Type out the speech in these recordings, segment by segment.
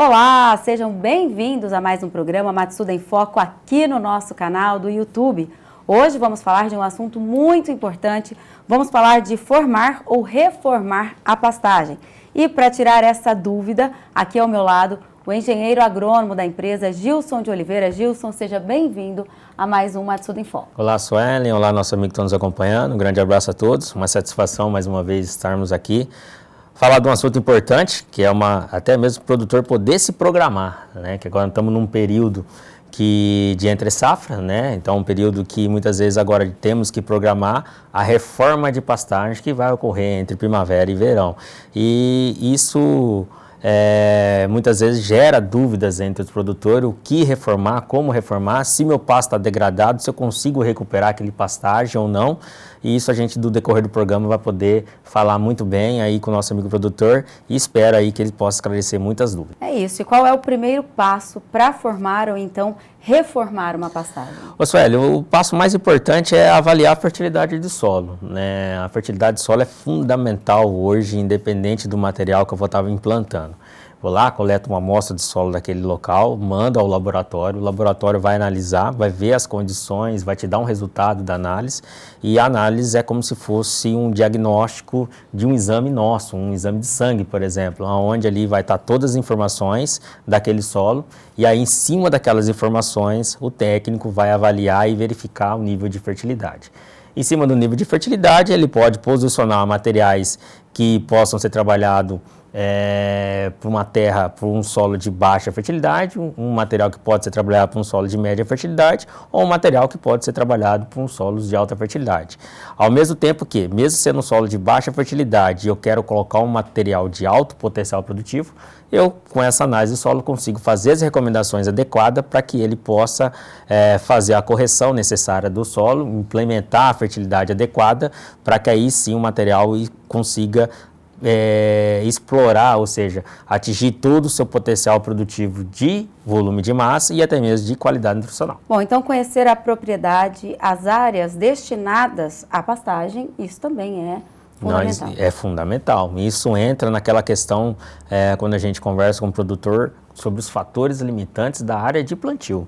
Olá, sejam bem-vindos a mais um programa Matsuda em Foco aqui no nosso canal do YouTube. Hoje vamos falar de um assunto muito importante, vamos falar de formar ou reformar a pastagem. E para tirar essa dúvida, aqui ao meu lado, o engenheiro agrônomo da empresa, Gilson de Oliveira. Gilson, seja bem-vindo a mais um Matsuda em Foco. Olá, Suelen, olá, nosso amigo que está nos acompanhando, um grande abraço a todos, uma satisfação mais uma vez estarmos aqui. Falar de um assunto importante, que é até mesmo o produtor poder se programar, né? Que agora estamos num período de entre safra, né? Então um período que muitas vezes agora temos que programar a reforma de pastagem que vai ocorrer entre primavera e verão. E isso muitas vezes gera dúvidas entre os produtores, o que reformar, como reformar, se meu pasto está degradado, se eu consigo recuperar aquele pastagem ou não. E isso a gente, do decorrer do programa, vai poder falar muito bem aí com o nosso amigo produtor e espero aí que ele possa esclarecer muitas dúvidas. É isso. E qual é o primeiro passo para formar ou então reformar uma pastagem? Ô Sueli, o passo mais importante é avaliar a fertilidade do solo, né? A fertilidade do solo é fundamental hoje, independente do material que eu vou estar implantando. Vou lá, coleto uma amostra de solo daquele local, mando ao laboratório, o laboratório vai analisar, vai ver as condições, vai te dar um resultado da análise, e a análise é como se fosse um diagnóstico de um exame nosso, um exame de sangue, por exemplo, onde ali vai estar todas as informações daquele solo, e aí em cima daquelas informações o técnico vai avaliar e verificar o nível de fertilidade. Em cima do nível de fertilidade, ele pode posicionar materiais que possam ser trabalhados para uma terra, para um solo de baixa fertilidade, um material que pode ser trabalhado para um solo de média fertilidade, ou um material que pode ser trabalhado para um solo de alta fertilidade. Ao mesmo tempo que, mesmo sendo um solo de baixa fertilidade, eu quero colocar um material de alto potencial produtivo, eu, com essa análise do solo, consigo fazer as recomendações adequadas para que ele possa fazer a correção necessária do solo, implementar a fertilidade adequada, para que aí sim o material consiga explorar, ou seja, atingir todo o seu potencial produtivo de volume de massa e até mesmo de qualidade nutricional. Bom, então conhecer a propriedade, as áreas destinadas à pastagem, isso também é fundamental. É fundamental. Isso entra naquela questão quando a gente conversa com o produtor sobre os fatores limitantes da área de plantio.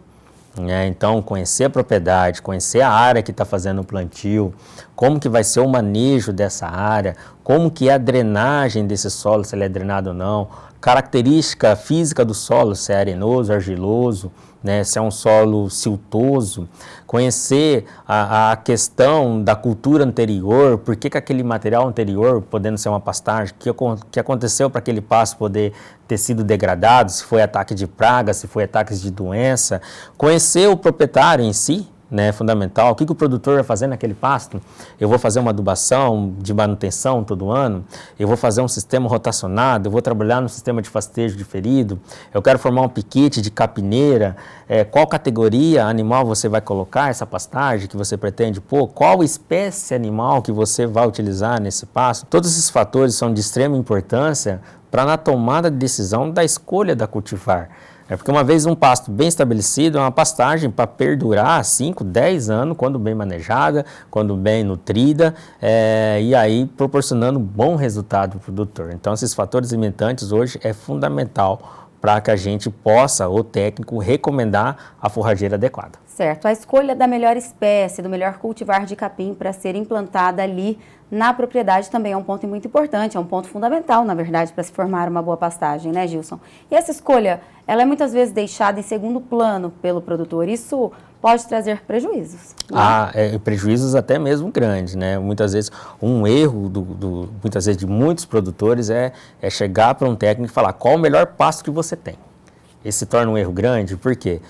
Então, conhecer a propriedade, conhecer a área que está fazendo o plantio, como que vai ser o manejo dessa área, como que é a drenagem desse solo, se ele é drenado ou não, característica física do solo, se é arenoso, argiloso, né, se é um solo siltoso, conhecer a questão da cultura anterior, por que aquele material anterior, podendo ser uma pastagem, que aconteceu para aquele pasto poder ter sido degradado, se foi ataque de praga, se foi ataques de doença, conhecer o proprietário em si, né, fundamental, o que o produtor vai fazer naquele pasto. Eu vou fazer uma adubação de manutenção todo ano, eu vou fazer um sistema rotacionado, eu vou trabalhar no sistema de fastejo diferido, eu quero formar um piquete de capineira, qual categoria animal você vai colocar essa pastagem que você pretende pôr, qual espécie animal que você vai utilizar nesse pasto. Todos esses fatores são de extrema importância para na tomada de decisão da escolha da cultivar. Porque uma vez um pasto bem estabelecido é uma pastagem para perdurar 5, 10 anos, quando bem manejada, quando bem nutrida, e aí proporcionando bom resultado para o produtor. Então esses fatores limitantes hoje é fundamental para que a gente possa, o técnico, recomendar a forrageira adequada. Certo, a escolha da melhor espécie, do melhor cultivar de capim para ser implantada ali na propriedade também é um ponto muito importante, é um ponto fundamental, na verdade, para se formar uma boa pastagem, né, Gilson? E essa escolha, ela é muitas vezes deixada em segundo plano pelo produtor, isso pode trazer prejuízos. Né? Prejuízos até mesmo grandes, né? Muitas vezes um erro muitas vezes de muitos produtores é chegar para um técnico e falar qual o melhor pasto que você tem. Esse se torna um erro grande, porque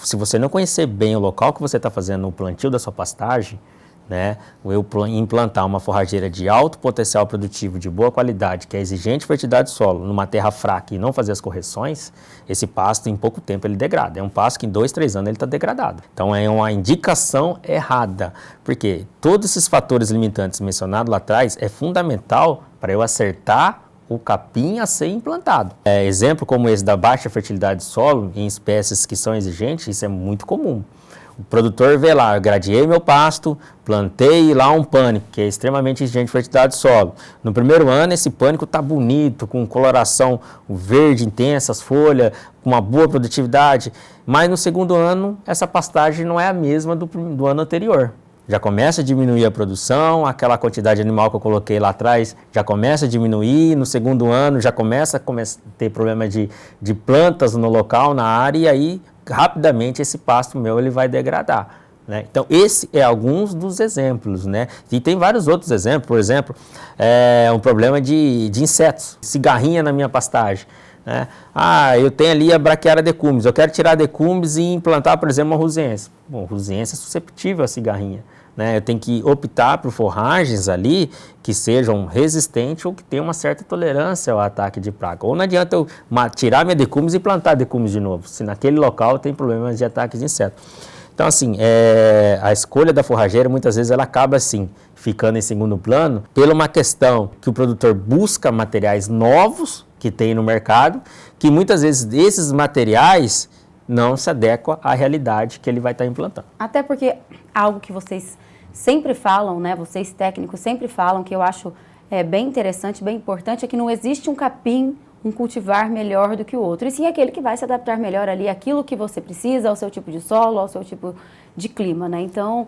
se você não conhecer bem o local que você está fazendo o plantio da sua pastagem, né, eu implantar uma forrageira de alto potencial produtivo, de boa qualidade, que é exigente fertilidade do solo, numa terra fraca e não fazer as correções, esse pasto em pouco tempo ele degrada. É um pasto que em 2, 3 anos ele está degradado. Então é uma indicação errada, porque todos esses fatores limitantes mencionados lá atrás é fundamental para eu acertar o capim a ser implantado. Exemplo como esse da baixa fertilidade do solo em espécies que são exigentes, isso é muito comum. O produtor vê lá, eu gradiei meu pasto, plantei lá um pânico, que é extremamente exigente de fertilidade do solo. No primeiro ano, esse pânico está bonito, com coloração verde intensa, as folhas, com uma boa produtividade. Mas no segundo ano, essa pastagem não é a mesma do ano anterior. Já começa a diminuir a produção, aquela quantidade de animal que eu coloquei lá atrás já começa a diminuir, no segundo ano já começa a ter problema de plantas no local, na área, e aí rapidamente esse pasto meu ele vai degradar, né? Então esse é alguns dos exemplos, né? E tem vários outros exemplos, por exemplo, um problema de insetos, cigarrinha na minha pastagem, né? Eu tenho ali a Brachiara decumbens, eu quero tirar a decumbens e implantar, por exemplo, uma Russense. Bom, Russense é susceptível à cigarrinha, né? Eu tenho que optar por forragens ali que sejam resistentes ou que tenham uma certa tolerância ao ataque de praga. Ou não adianta eu tirar minha decumbens e plantar decumbens de novo, se naquele local tem problemas de ataques de inseto. Então, assim, a escolha da forrageira, muitas vezes, ela acaba, assim, ficando em segundo plano, pela uma questão que o produtor busca materiais novos que tem no mercado, que muitas vezes esses materiais não se adequam à realidade que ele vai estar implantando. Até porque algo que vocês sempre falam, né, vocês técnicos sempre falam, que eu acho bem interessante, bem importante, é que não existe um capim, um cultivar melhor do que o outro, e sim aquele que vai se adaptar melhor ali àquilo que você precisa, ao seu tipo de solo, ao seu tipo de clima, né? Então,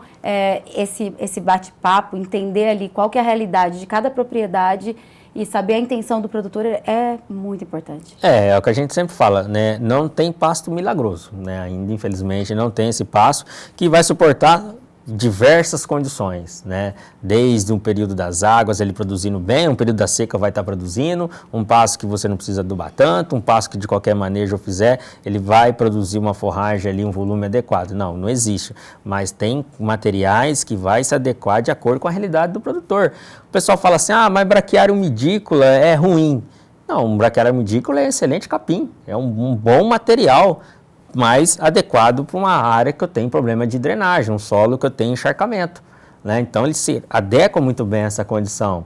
esse bate-papo, entender ali qual que é a realidade de cada propriedade e saber a intenção do produtor é muito importante. É o que a gente sempre fala, né? Não tem pasto milagroso, né? Ainda, infelizmente, não tem esse pasto que vai suportar diversas condições, né? Desde um período das águas, ele produzindo bem, um período da seca vai estar produzindo, um pasto que você não precisa adubar tanto, um pasto que de qualquer manejo eu fizer, ele vai produzir uma forragem ali, um volume adequado. Não existe, mas tem materiais que vai se adequar de acordo com a realidade do produtor. O pessoal fala assim, mas braquiário midícola é ruim. Não, um braquiário midícola é excelente capim, é um bom material, mais adequado para uma área que eu tenho problema de drenagem, um solo que eu tenho encharcamento, né? Então ele se adequa muito bem a essa condição.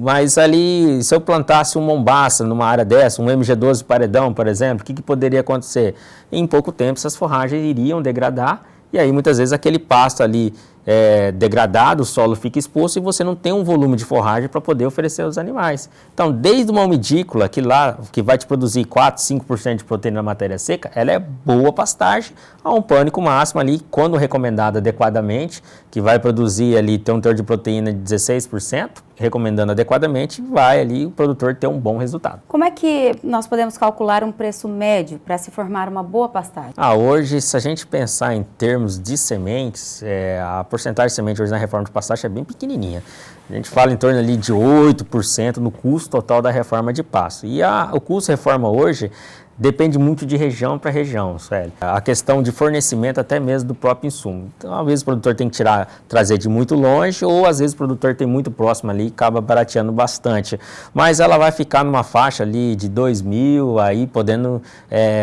Mas ali, se eu plantasse um mombaça numa área dessa, um MG12 paredão, por exemplo, o que poderia acontecer? Em pouco tempo essas forragens iriam degradar e aí muitas vezes aquele pasto ali degradado, o solo fica exposto e você não tem um volume de forragem para poder oferecer aos animais. Então, desde uma umidícula que vai te produzir 4, 5% de proteína na matéria seca, ela é boa pastagem a um pânico máximo ali, quando recomendado adequadamente, que vai produzir ali, ter um teor de proteína de 16%, recomendando adequadamente, vai ali o produtor ter um bom resultado. Como é que nós podemos calcular um preço médio para se formar uma boa pastagem? Hoje, se a gente pensar em termos de sementes, a porcentagem de semente hoje na reforma de pastagem é bem pequenininha. A gente fala em torno ali de 8% no custo total da reforma de pasto. E o custo de reforma hoje depende muito de região para região, Sueli. A questão de fornecimento até mesmo do próprio insumo. Então, às vezes o produtor tem que trazer de muito longe ou às vezes o produtor tem muito próximo ali e acaba barateando bastante. Mas ela vai ficar numa faixa ali de 2.000, aí podendo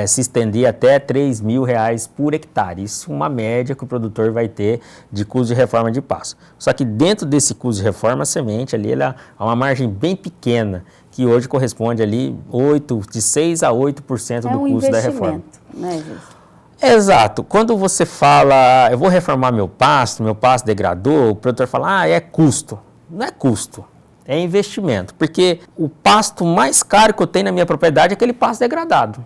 se estender até R$3.000 por hectare. Isso é uma média que o produtor vai ter de custo de reforma de pasto. Só que dentro desse custo de reforma, a semente ali ela é uma margem bem pequena, que hoje corresponde ali de 6 a 8% do custo da reforma. Né, Jesus? Exato. Quando você fala, eu vou reformar meu pasto degradou, o produtor fala, é custo. Não é custo, é investimento. Porque o pasto mais caro que eu tenho na minha propriedade é aquele pasto degradado.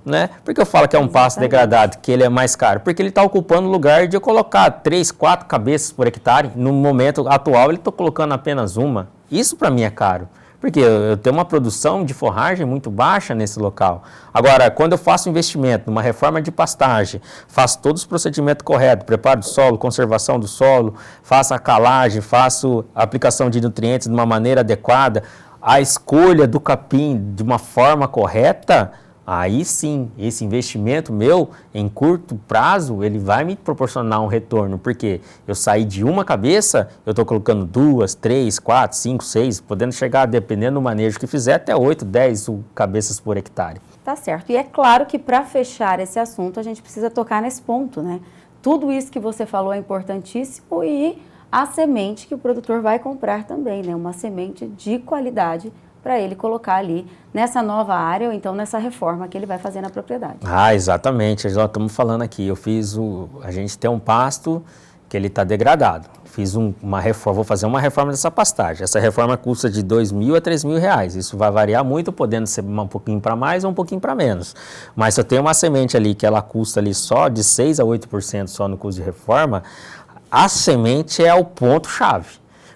Né? Por que eu falo que é um pasto degradado, que ele é mais caro? Porque ele está ocupando o lugar de eu colocar 3, 4 cabeças por hectare. No momento atual, ele está colocando apenas uma. Isso para mim é caro. Porque eu tenho uma produção de forragem muito baixa nesse local. Agora, quando eu faço investimento numa reforma de pastagem, faço todos os procedimentos corretos, preparo do solo, conservação do solo, faço a calagem, faço a aplicação de nutrientes de uma maneira adequada, a escolha do capim de uma forma correta, aí sim, esse investimento meu, em curto prazo, ele vai me proporcionar um retorno, porque eu saí de uma cabeça, eu estou colocando 2, 3, 4, 5, 6, podendo chegar, dependendo do manejo que fizer, até 8, 10 cabeças por hectare. Tá certo. E é claro que para fechar esse assunto, a gente precisa tocar nesse ponto, né? Tudo isso que você falou é importantíssimo e a semente que o produtor vai comprar também, né? Uma semente de qualidade para ele colocar ali nessa nova área ou então nessa reforma que ele vai fazer na propriedade. Ah, exatamente. Nós estamos falando aqui. A gente tem um pasto que ele está degradado. Fiz uma reforma, vou fazer uma reforma dessa pastagem. Essa reforma custa de R$2.000 a R$3.000. Isso vai variar muito, podendo ser um pouquinho para mais ou um pouquinho para menos. Mas se eu tenho uma semente ali que ela custa ali só de 6 a 8% só no custo de reforma, a semente é o ponto-chave.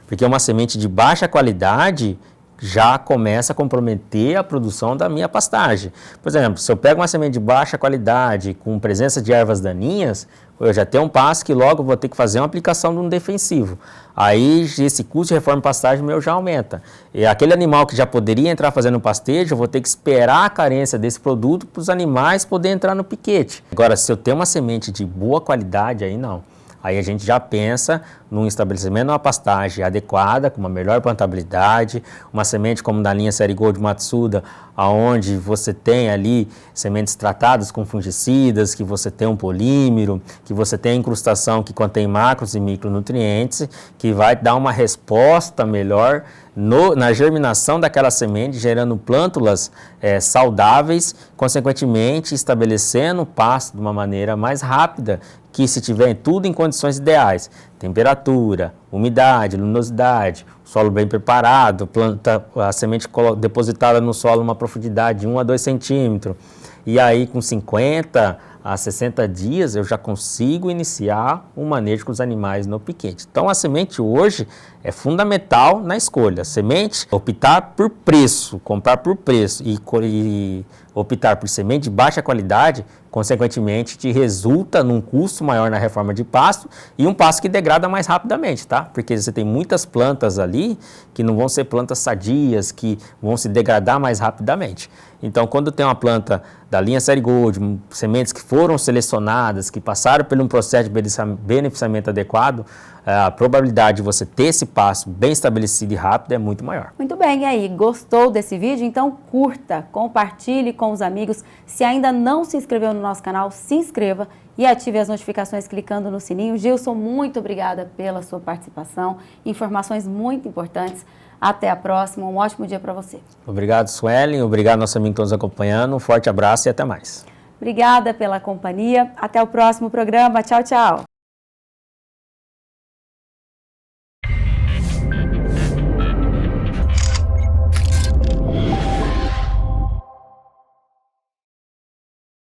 Porque uma semente de baixa qualidade já começa a comprometer a produção da minha pastagem. Por exemplo, se eu pego uma semente de baixa qualidade com presença de ervas daninhas, eu já tenho um pasto que logo vou ter que fazer uma aplicação de um defensivo. Aí esse custo de reforma de pastagem meu já aumenta. E aquele animal que já poderia entrar fazendo pastejo, eu vou ter que esperar a carência desse produto para os animais poderem entrar no piquete. Agora, se eu tenho uma semente de boa qualidade, aí não. Aí a gente já pensa num estabelecimento, uma pastagem adequada, com uma melhor plantabilidade, uma semente como da linha Série Gold Matsuda, onde você tem ali sementes tratadas com fungicidas, que você tem um polímero, que você tem incrustação que contém macros e micronutrientes, que vai dar uma resposta melhor na germinação daquela semente, gerando plântulas saudáveis, consequentemente estabelecendo o pasto de uma maneira mais rápida, que se tiver tudo em condições ideais, temperatura, umidade, luminosidade, solo bem preparado, a semente depositada no solo numa profundidade de 1 a 2 centímetros, e aí com 50 a 60 dias eu já consigo iniciar o manejo com os animais no piquete. Então a semente hoje é fundamental na escolha. Semente, optar por preço, comprar por preço e optar por semente de baixa qualidade, consequentemente te resulta num custo maior na reforma de pasto e um pasto que degrada mais rapidamente, tá? Porque você tem muitas plantas ali que não vão ser plantas sadias, que vão se degradar mais rapidamente. Então, quando tem uma planta da linha Série Gold, sementes que foram selecionadas, que passaram por um processo de beneficiamento adequado, a probabilidade de você ter esse pasto bem estabelecido e rápido é muito maior. Muito bem, e aí, gostou desse vídeo? Então curta, compartilhe com os amigos. Se ainda não se inscreveu no nosso canal, se inscreva e ative as notificações clicando no sininho. Gilson, muito obrigada pela sua participação, informações muito importantes. Até a próxima, um ótimo dia para você. Obrigado, Suelen, obrigado nosso amigo que está nos acompanhando, um forte abraço e até mais. Obrigada pela companhia, até o próximo programa, tchau, tchau.